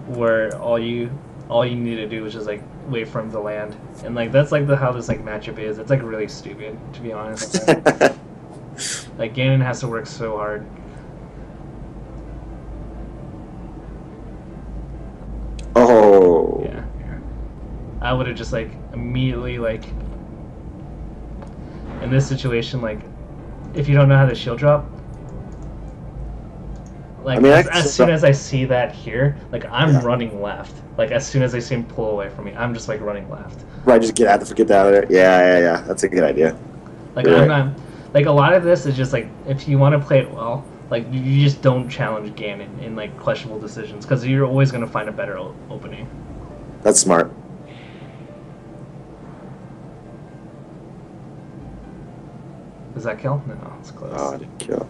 where all you need to do is just like wait for him to land, and like that's like how this like matchup is. It's like really stupid, to be honest. Like Ganon has to work so hard. Oh. Yeah. I would have just like immediately like in this situation, like if you don't know how to shield drop, like as soon as I see that here, like I'm running left. Like as soon as I see him pull away from me, I'm just like running left. Right, just get out of there. Yeah. That's a good idea. Like I'm not like a lot of this is just like if you want to play it well, like you just don't challenge Ganon in like questionable decisions because you're always going to find a better opening. That's smart. Does that kill? No, it's close. Oh, I didn't kill.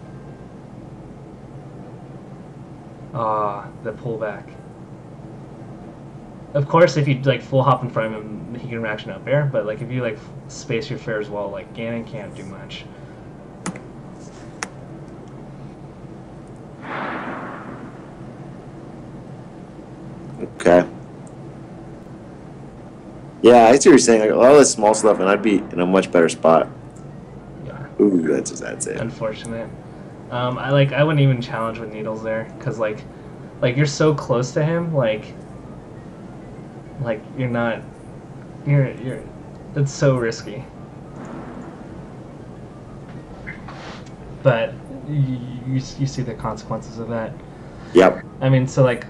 Ah, the pullback. Of course, if you like full hop in front of him, he can reaction up air. But like if you like space your fair as well, like Ganon can't do much. Okay. Yeah, I see what you're saying. Like, a lot of this small stuff, and I'd be in a much better spot. Yeah. Ooh, that's it. Unfortunate. I wouldn't even challenge with needles there, cause like you're so close to him, like you're not, you're. It's so risky. But you see the consequences of that. Yep. I mean, so like.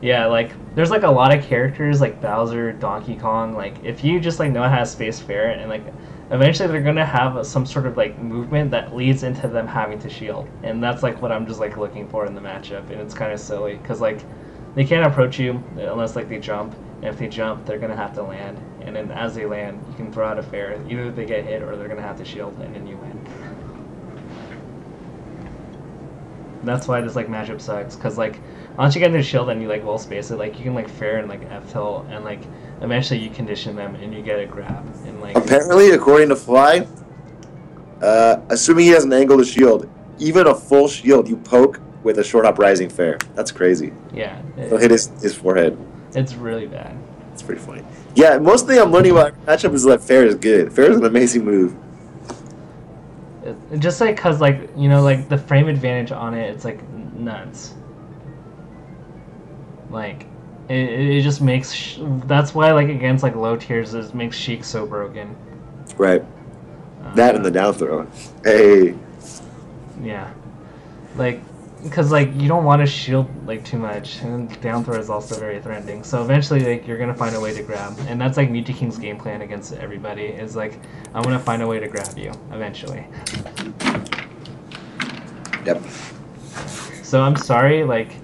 Yeah, like there's like a lot of characters like Bowser, Donkey Kong. Like if you just like know how to space fair, and like eventually they're gonna have some sort of like movement that leads into them having to shield, and that's like what I'm just like looking for in the matchup, and it's kind of silly because like they can't approach you unless like they jump, and if they jump, they're gonna have to land, and then as they land, you can throw out a fair. Either they get hit or they're gonna have to shield, and then you win. That's why this like matchup sucks, because like once you get into shield and you like well space it, like you can like fair and like F tilt, and like eventually you condition them and you get a grab, and like apparently according to Fly, assuming he has an angle to shield, even a full shield you poke with a short hop rising fair. That's crazy. Yeah, He'll hit his forehead. It's really bad. It's pretty funny. Yeah, most thing I'm learning about matchup is that fair is good. Fair is an amazing move. Just like cause like you know like the frame advantage on it, it's like nuts. Like it just makes that's why like against like low tiers it makes Chic so broken. Right. That and the down throw. Hey. Yeah. Like because like you don't want to shield like too much, and down throw is also very threatening. So eventually like you're gonna find a way to grab, and that's like Mewtwo King's game plan against everybody. Is like I'm gonna find a way to grab you eventually. Yep. So I'm sorry, like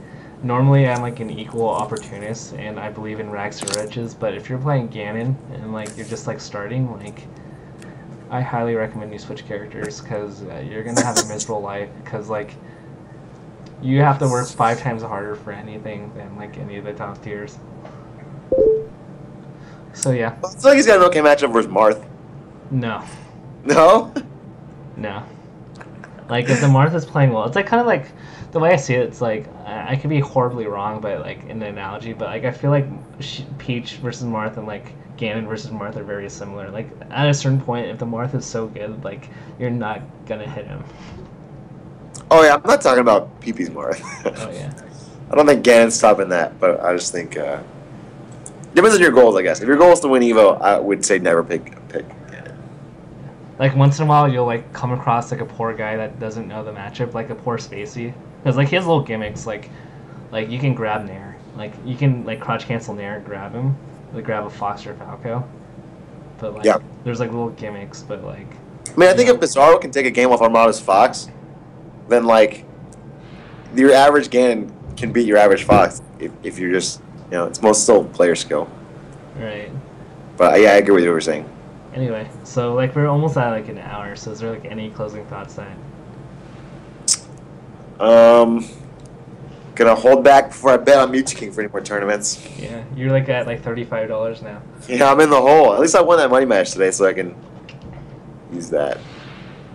normally I'm like an equal opportunist, and I believe in rags to riches. But if you're playing Ganon and like you're just like starting, like I highly recommend you switch characters because you're gonna have a miserable life. Because like you have to work 5 times harder for anything than like any of the top tiers. So yeah. I feel like he's got an okay matchup versus Marth. No. No? No. Like if the Marth is playing well, it's like kind of like the way I see it. It's like I could be horribly wrong, but like in the analogy, but like I feel like Peach versus Marth and like Ganon versus Marth are very similar. Like at a certain point, if the Marth is so good, like you're not gonna hit him. Oh yeah, I'm not talking about PP's Marth. Oh yeah. I don't think Ganon's topping that, but I just think depends on your goals, I guess. If your goal is to win Evo, I would say never pick Ganon. Like once in a while, you'll like come across like a poor guy that doesn't know the matchup, like a poor Spacey, because like his little gimmicks, like you can grab Nair, like you can like crouch cancel Nair, grab him, like grab a Fox or Falco, but like there's like little gimmicks, but like. I mean, I think if Bizarro can take a game off Armada's Fox, then like your average Ganon can beat your average Fox if you're just it's most still player skill. Right. But yeah, I agree with what you were saying. Anyway, so like we're almost at like an hour. So is there like any closing thoughts then? Gonna hold back before I bet on Mewtwo King for any more tournaments. Yeah, you're like at like $35 now. Yeah, I'm in the hole. At least I won that money match today, so I can use that.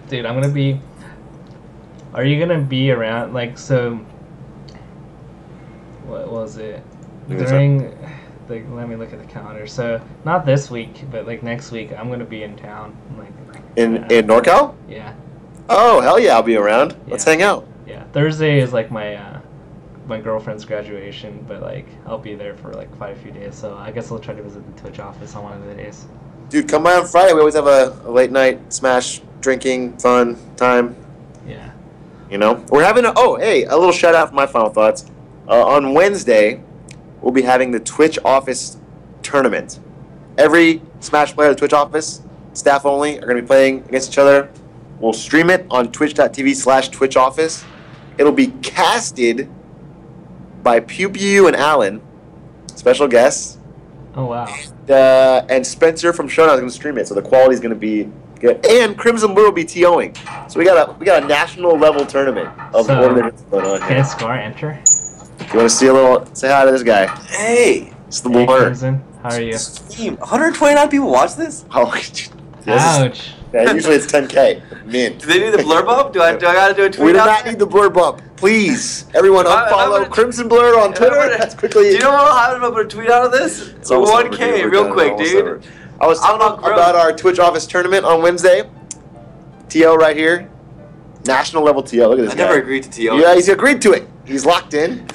Dude, I'm gonna be. Are you gonna be around? Like, so. What was it? During. Like, let me look at the calendar. So, not this week, but like next week, I'm gonna be in town. Like. In NorCal? Yeah. Oh hell yeah, I'll be around. Let's hang out. Yeah, Thursday is like my girlfriend's graduation, but like I'll be there for like quite a few days. So I guess I'll try to visit the Twitch office on one of the days. Dude, come by on Friday. We always have a late night Smash drinking fun time. Yeah. We're having a little shout out for my final thoughts. On Wednesday, we'll be having the Twitch office tournament. Every Smash player at the Twitch office, staff only, are going to be playing against each other. We'll stream it on twitch.tv/Twitch office. It'll be casted by Pew Pew and Alan, special guests. Oh wow. And Spencer from Showdown is going to stream it, so the quality is going to be good. And Crimson Blue will be TOing. So we got a national level tournament of tournaments going on here. Can Scar enter? You want to say hi to this guy? Hey, it's the Blur. Crimson, how are you? 129 people watch this? Oh, ouch. Yeah, usually it's 10K. Mint. Do they need the blur bump? Do I gotta do a tweet? We do not need the blur bump. Please, everyone, unfollow Crimson Blur on Twitter. That's quickly. Do you know what I'm gonna put a tweet out of this? It's 1K, real quick, dude. I was talking about our Twitch office tournament on Wednesday. TO right here, national level TO. Look at this guy. I never agreed to TO. Yeah, he's agreed to it. He's locked in.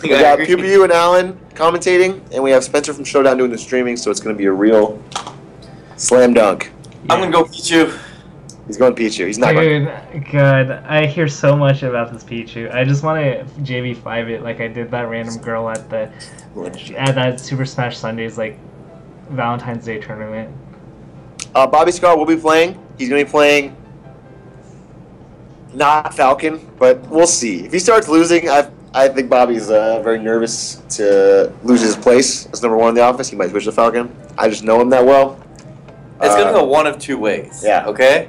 We got Pew Pew and Alan commentating, and we have Spencer from Showdown doing the streaming. So it's gonna be a real slam dunk. Yeah. I'm gonna go Pichu. He's going Pichu. He's not Dude, going. God, I hear so much about this Pichu. I just want to JV5 it like I did that random girl at that Super Smash Sundays like Valentine's Day tournament. Bobby Scar will be playing. He's going to be playing not Falcon, but we'll see. If he starts losing, I think Bobby's very nervous to lose his place as number 1 in the office. He might switch to Falcon. I just know him that well. It's going to go one of two ways. Yeah. Okay?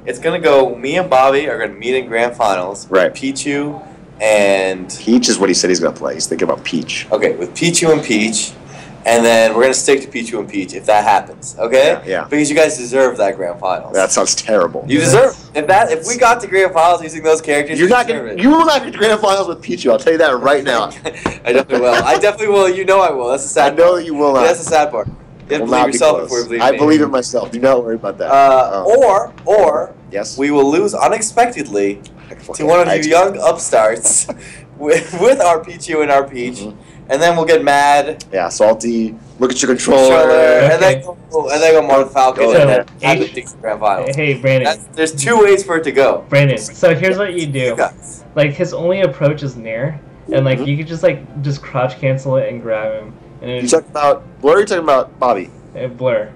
It's going to go, me and Bobby are going to meet in grand finals. Right. Pichu and... Peach is what he said he's going to play. He's thinking about Peach. Okay, with Pichu and Peach. And then we're going to stick to Pichu and Peach if that happens. Okay? Yeah. Because you guys deserve that grand finals. That sounds terrible. You deserve... If we got to grand finals using those characters, you will not get to grand finals with Pichu. I'll tell you that right now. I definitely will. I definitely will. You know I will. That's the sad part. I know that you will not. That's the sad part. You have to believe yourself before you believe me. I believe in myself. Do not worry about that. Or yes, we will lose unexpectedly to one of you young upstarts with our Pichu and our Peach, and then we'll get mad. Yeah, salty. Look at your controller, Okay. and then go Mark Falcon, and then have the grand finals. Hey, Brandon. There's 2 ways for it to go. Brandon, so here's what you do. Like his only approach is Nair, and like you could just crouch cancel it and grab him. And you talking about Blur? Or you talking about Bobby? Blur,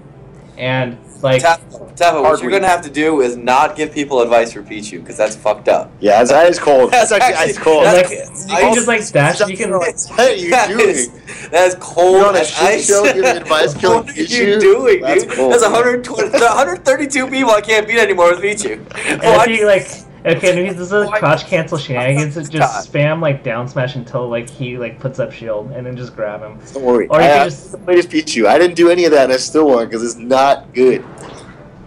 and like Taffa, what you're gonna have to do is not give people advice for Pichu because that's fucked up. Yeah, that is cold. That's actually ice cold. Like you can just like dash. You can. What are you doing? That is cold. You're on a shit show giving advice, killing What Pichu. are you doing, That's dude? cold. That's 132 people I can't beat anymore with Pichu. And if you like. Okay, and this is a crouch cancel shenanigans. Just spam like down smash until like he like puts up shield, and then just grab him. Don't worry. Or you can just play Pichu. I didn't do any of that, and I still won because it's not good.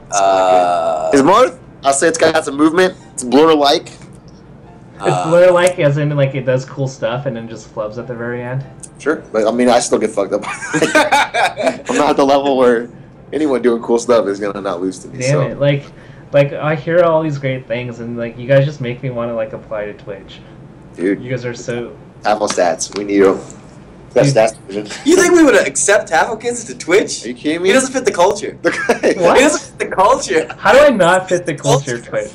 It's Marth. I'll say it's got some movement. It's Blur-like. It's Blur-like, as in like it does cool stuff, and then just flubs at the very end. Sure, but I mean, I still get fucked up. I'm not at the level where anyone doing cool stuff is gonna not lose to me. Damn it! Like I hear all these great things, and like you guys just make me want to like apply to Twitch. Dude, you guys are so. Tafo stats. We need you. Best stats division. You think we would accept Tafo to Twitch? Are you kidding me? He doesn't fit the culture. What? He doesn't fit the culture. How do I not fit the culture, Twitch?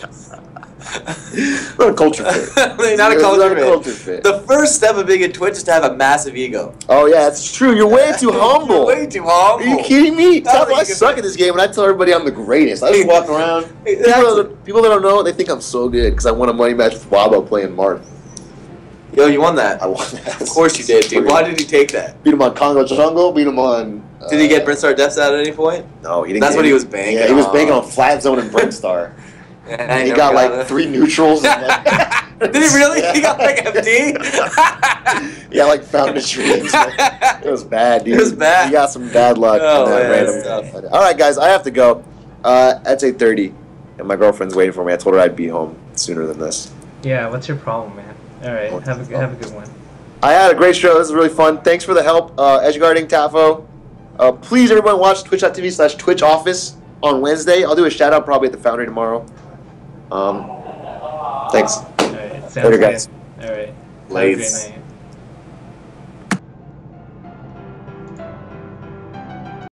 Not a culture fit. Not a culture fit. Culture fit. The first step of being a Twitch is to have a massive ego. Oh yeah, it's true. You're way too humble. You're way too humble. Are you kidding me? That's I suck at this game, and I tell everybody I'm the greatest. I just walk around. People that don't know, they think I'm so good because I won a money match with Wabo playing Marth. Yo, you won that. I won that. Of course you did, dude. Why did he take that? Beat him on Congo Jungle. Beat him on. Did he get Brinstar Deaths out at any point? No, he didn't. That's what he was banking. Yeah, he was banking on Flat Zone and Brinstar. And he got like 3 neutrals. And did he really? Yeah. He got like FD? Yeah, like Fountain of Dreams. It was bad, dude. It was bad. He got some bad luck. Oh, in that man, random stuff. All right, guys, I have to go. It's 8:30, and my girlfriend's waiting for me. I told her I'd be home sooner than this. Yeah, what's your problem, man? All right, have a good one. I had a great show. This was really fun. Thanks for the help, Edgeguarding, Tafo. Please, everyone, watch twitch.tv/twitchoffice on Wednesday. I'll do a shout out probably at the Foundry tomorrow. Thanks. All right, sounds Later, good. guys. All right. Late. Have a great night.